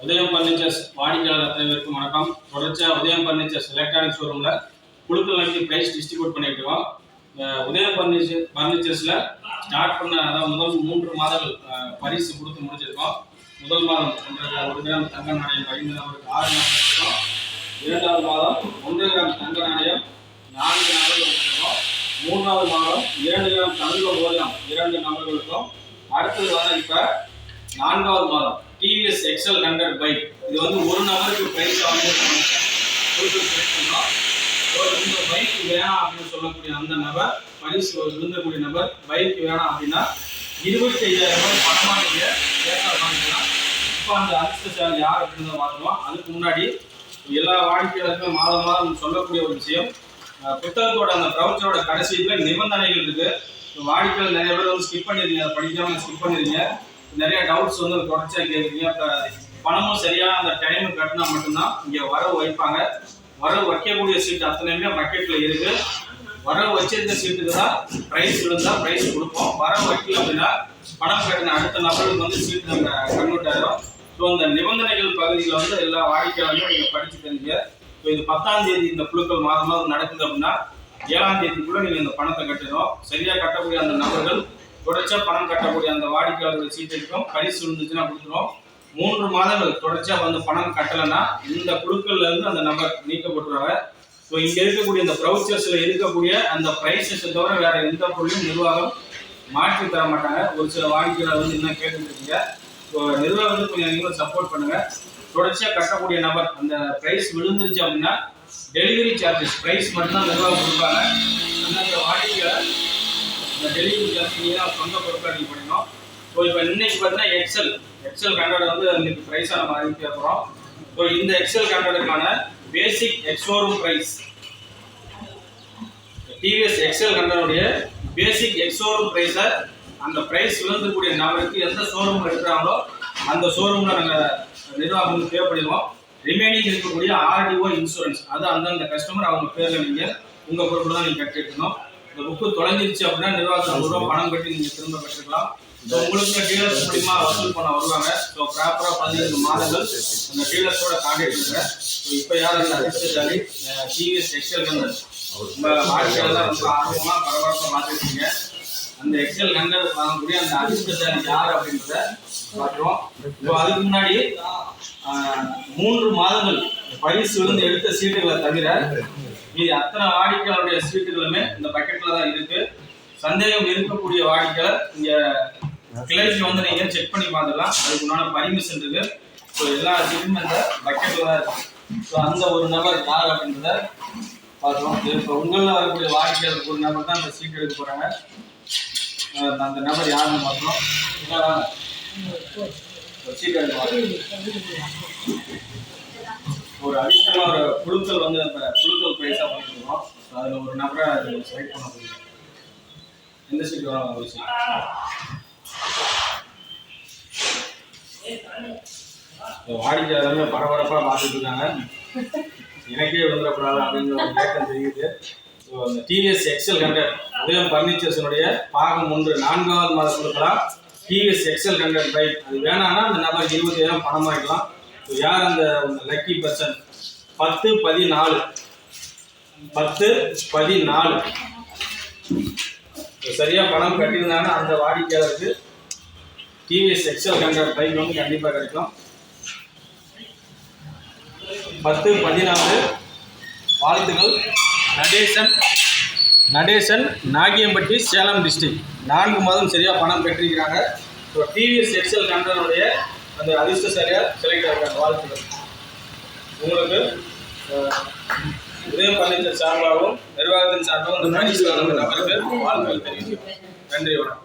உதயம் பர்னிச்சர்ஸ் வாடிக்கையாளர் அத்தனை பேருக்கும் வணக்கம். தொடர்ச்சியாக உதயம் பர்னிச்சர்ஸ் எலக்ட்ரானிக் ஷோரூமில் குழுக்கள் நோக்கி ப்ரைஸ் டிஸ்ட்ரிபியூட் பண்ணிட்டு இருக்கோம். உதயம் பர்னிச்சர்ஸில் ஸ்டார்ட் பண்ண அதாவது முதல் 3 மாதங்கள் பரிசு கொடுத்து முடிச்சிருக்கோம். முதல் மாதம் 1 கிராம் தங்க நாணயம் 5 நபருக்கு 6 நபர்கள் இருக்கும். 2வது மாதம் 1 கிராம் தங்க நாணயம் 4 நபர்கள் இருக்கும். 3வது மாதம் 2 கிராம் தங்க மோதிரம் 2 நபர்களுக்கும். அடுத்தது வந்து இப்போ 4வது மாதம் டிவிஎஸ் எக்ஸல் 100 பைக். இது வந்து ஒரு நபருக்கு பிரைஸ் வந்து இந்த பைக் வேணாம் அப்படின்னு சொல்லக்கூடிய அந்த நபர், பரிசு விழுந்தக்கூடிய நபர் பைக் வேணாம் அப்படின்னா 25,000 ரூபாய் பணமாக நீங்கள் வாங்கிக்கலாம். இப்போ அந்த அதிர்ஷ்டசாலி யார் அப்படின்னு பார்த்துருவோம். அதுக்கு முன்னாடி எல்லா வாடிக்கையாளருக்கும் மாதம் மாதம் சொல்லக்கூடிய ஒரு விஷயம், புத்தகத்தோட அந்த ப்ரௌச்சரோட கடைசியில் நிபந்தனைகள் இருக்கு. வாடிக்கையாளர் நிறைய பேர் வந்து ஸ்கிப் பண்ணிருக்கீங்க, படிக்காம ஸ்கிப் பண்ணிருக்கீங்க. நிறைய டவுட்ஸ் வந்து தொடர்ச்சியாக கேட்குறீங்க. இப்போ பணமும் சரியான அந்த டைம் கட்டினா மட்டும்தான் இங்கே வரவு வைப்பாங்க. வரவு வைக்கக்கூடிய சீட்டு அத்தனையுமே பக்கெட்டில் இருக்கு. வரவு வச்சிருந்த சீட்டுக்கு தான் ப்ரைஸ் விழுந்தால் ப்ரைஸ் கொடுப்போம். வரவு வைக்கல அப்படின்னா பணம் கட்டின அடுத்த நபருக்கு வந்து சீட்டு நம்ம கன்வெர்ட் ஆகிடும். ஸோ இந்த நிபந்தனைகள் பகுதியில் வந்து எல்லா வாடிக்கையாளர்களும் நீங்கள் படித்து தெரிஞ்சுங்க. ஸோ இது 10ஆம் தேதி இந்த குழுக்கள் மாதம் நடக்குது அப்படின்னா 7ஆம் தேதிக்குள்ளே நீங்கள் இந்த பணத்தை கட்டணும். சரியாக கட்டக்கூடிய அந்த நபர்கள் தொடர்ச்சியாக பணம் கட்டக்கூடிய அந்த வாடிக்கையாளர்கள் சீட்டுக்கும் பரிசு இருந்துச்சுன்னா கொடுத்துரும். 3 மாதங்கள் தொடர்ச்சியாக வந்து பணம் கட்டலைன்னா இந்த குழுக்கள்ல இருந்து அந்த நபர் நீக்கப்பட்டுருவாங்க. ஸோ இங்கே இருக்கக்கூடிய இந்த ப்ரௌச்சர்ஸில் இருக்கக்கூடிய அந்த ப்ரைஸஸை தவிர வேற எந்த பொருளையும் நிர்வாகம் மாற்றி தர மாட்டாங்க. ஒரு சில வாடிக்கையாளர் வந்து இன்னும் கேட்டுருக்கீங்க. ஸோ நிர்வாகத்துக்கு கொஞ்சம் நீங்களும் சப்போர்ட் பண்ணுங்க. தொடர்ச்சியாக கட்டக்கூடிய நபர் அந்த ப்ரைஸ் விழுந்துருச்சு அப்படின்னா டெலிவரி சார்ஜஸ் ப்ரைஸ் மட்டும்தான் நிர்வாகம் கொடுப்பாங்க. அந்த வாடிக்கையாளர் இந்த டெலிவரி சார்ஜ் நீங்கள் சொந்த பொருட்கள் நீங்கள் பண்ணிக்கணும். ஸோ இப்போ இன்னைக்கு பார்த்தீங்கன்னா எக்ஸல் 100 வந்து இன்னைக்கு ப்ரைஸாக நம்ம அறிவிக்க போகிறோம். ஸோ இந்த எக்ஸல் 100க்கான பேசிக் எக்ஸ்ஷோரூம் ப்ரைஸ், டிவிஎஸ் எக்ஸல் 100 பேசிக் எக்ஸ்ஷோரூம் ப்ரைஸை அந்த ப்ரைஸ் விழுந்தக்கூடிய நபருக்கு எந்த ஷோரூம் எடுக்கிறாங்களோ அந்த ஷோரூமில் நாங்கள் நிர்வாகம் வந்து பே பண்ணிடுவோம். ரிமைனிங் இருக்கக்கூடிய ஆர்டிஓ இன்சூரன்ஸ் அது அந்தந்த கஸ்டமர் அவங்க பேரில் நீங்கள் உங்கள் பொருட்கள் தான் நீங்கள் கட்டிருக்கணும். இந்த புக்கு தொலைஞ்சிருச்சு அப்படின்னா நிர்வாகத்தில் ரூபா பணம் கட்டி நீங்கள் திரும்ப பெற்றுக்கலாம். ஸோ உங்களுக்கு டீலர்ஸ் மூலிமா வசூல் பண்ண வருவாங்க. ஸோ ப்ராப்பராக 15 மாதங்கள் அந்த டீலர்ஸோட கான்டாக்ட் பண்ணுங்க. ஸோ இப்போ யார் அந்த அதிர்ஷ்டசாலி டிவிஎஸ் எக்ஸல் 100 உங்கள் வாழ்க்கையில் தான் ரொம்ப ஆர்வமாக பரபரப்பாக பார்த்துருக்கீங்க. அந்த எக்ஸல் 100 வாங்கக்கூடிய அந்த அதிர்ஷ்டசாலி யார் அப்படின்றத பார்க்குறோம். இப்போ அதுக்கு முன்னாடி 3 மாதங்கள் பரிசு விழுந்து எடுத்த சீட்டுகளை தவிர இது அத்தனை வாடிக்கையாளருடைய சீட்டுகளுமே இந்த பக்கெட்டில் தான் இருக்கு. சந்தேகம் இருக்கக்கூடிய வாடிக்கையாளர் இங்கே கிளைக்கு வந்து நீங்கள் செக் பண்ணி பார்த்துக்கலாம். அதுக்கு உண்டான பர்மிஷன் இருக்கு. ஸோ எல்லா சீட்டுமே இந்த பக்கெட்டில் தான் இருக்கு. ஸோ அந்த ஒரு நபர் யார் அப்படின்றத பார்க்குறோம். இப்போ உங்களில் வரக்கூடிய வாடிக்கையாளருக்கு ஒரு நபர் தான் இந்த சீட் எடுக்க போகிறாங்க. அந்த நபர் யாருன்னு பார்க்குறோம். சீட் எடுக்க ஒரு அதிகமாக ஒரு குழுக்கள் வந்து அந்த குழுக்கள் ப்ரைஸாக பண்ணிருக்கோம். அதில் ஒரு நபரை செலக்ட் பண்ண முடியும். எந்த சீட் வேணும் ஒரு சீட். வாடிக்கையாளருமே பரபரப்பாக பார்த்துட்டு இருக்காங்க. எனக்கே வந்துடக்கூடாது அப்படிங்கிற ஒரு ஏக்கம் தெரியுது. ஸோ அந்த டிவிஎஸ் எக்ஸல் 100 உதயம் பர்னிச்சர்ஸினுடைய பாகம் 1 4வது மாதம் கொடுக்கலாம். டிவிஎஸ் எக்ஸல் 100 பைக் அது வேணான்னா அந்த நபர் 20,000 பணம் வாங்கிக்கலாம். யார் அந்த லக்கி பர்சன் 10-14 சரியாக பணம் கட்டியிருந்தாங்கன்னா அந்த வாடிக்கையாளருக்கு டிவிஎஸ் எக்ஸல் 100 பைக் வந்து கண்டிப்பாக கிடைக்கும். 10-14 வாழ்த்துக்கள். நடேசன் நாகியம்பட்டி சேலம் டிஸ்ட்ரிக்ட் 4 மாதம் சரியாக பணம் பெற்றிருக்கிறாங்க. ஸோ டிவிஎஸ் எக்ஸல் 100 அந்த அதிர்ஷ்டசாலியாக செலக்ட் ஆகிருக்காங்க. வாழ்த்துக்கள். உங்களுக்கு உதயம் பர்னிச்சர் சார்பாகவும் நிர்வாகத்தின் சார்பாகவும் இந்த நபருக்கு வாழ்த்துக்கள் தெரிவிக்கிறேன். நன்றி, வணக்கம்.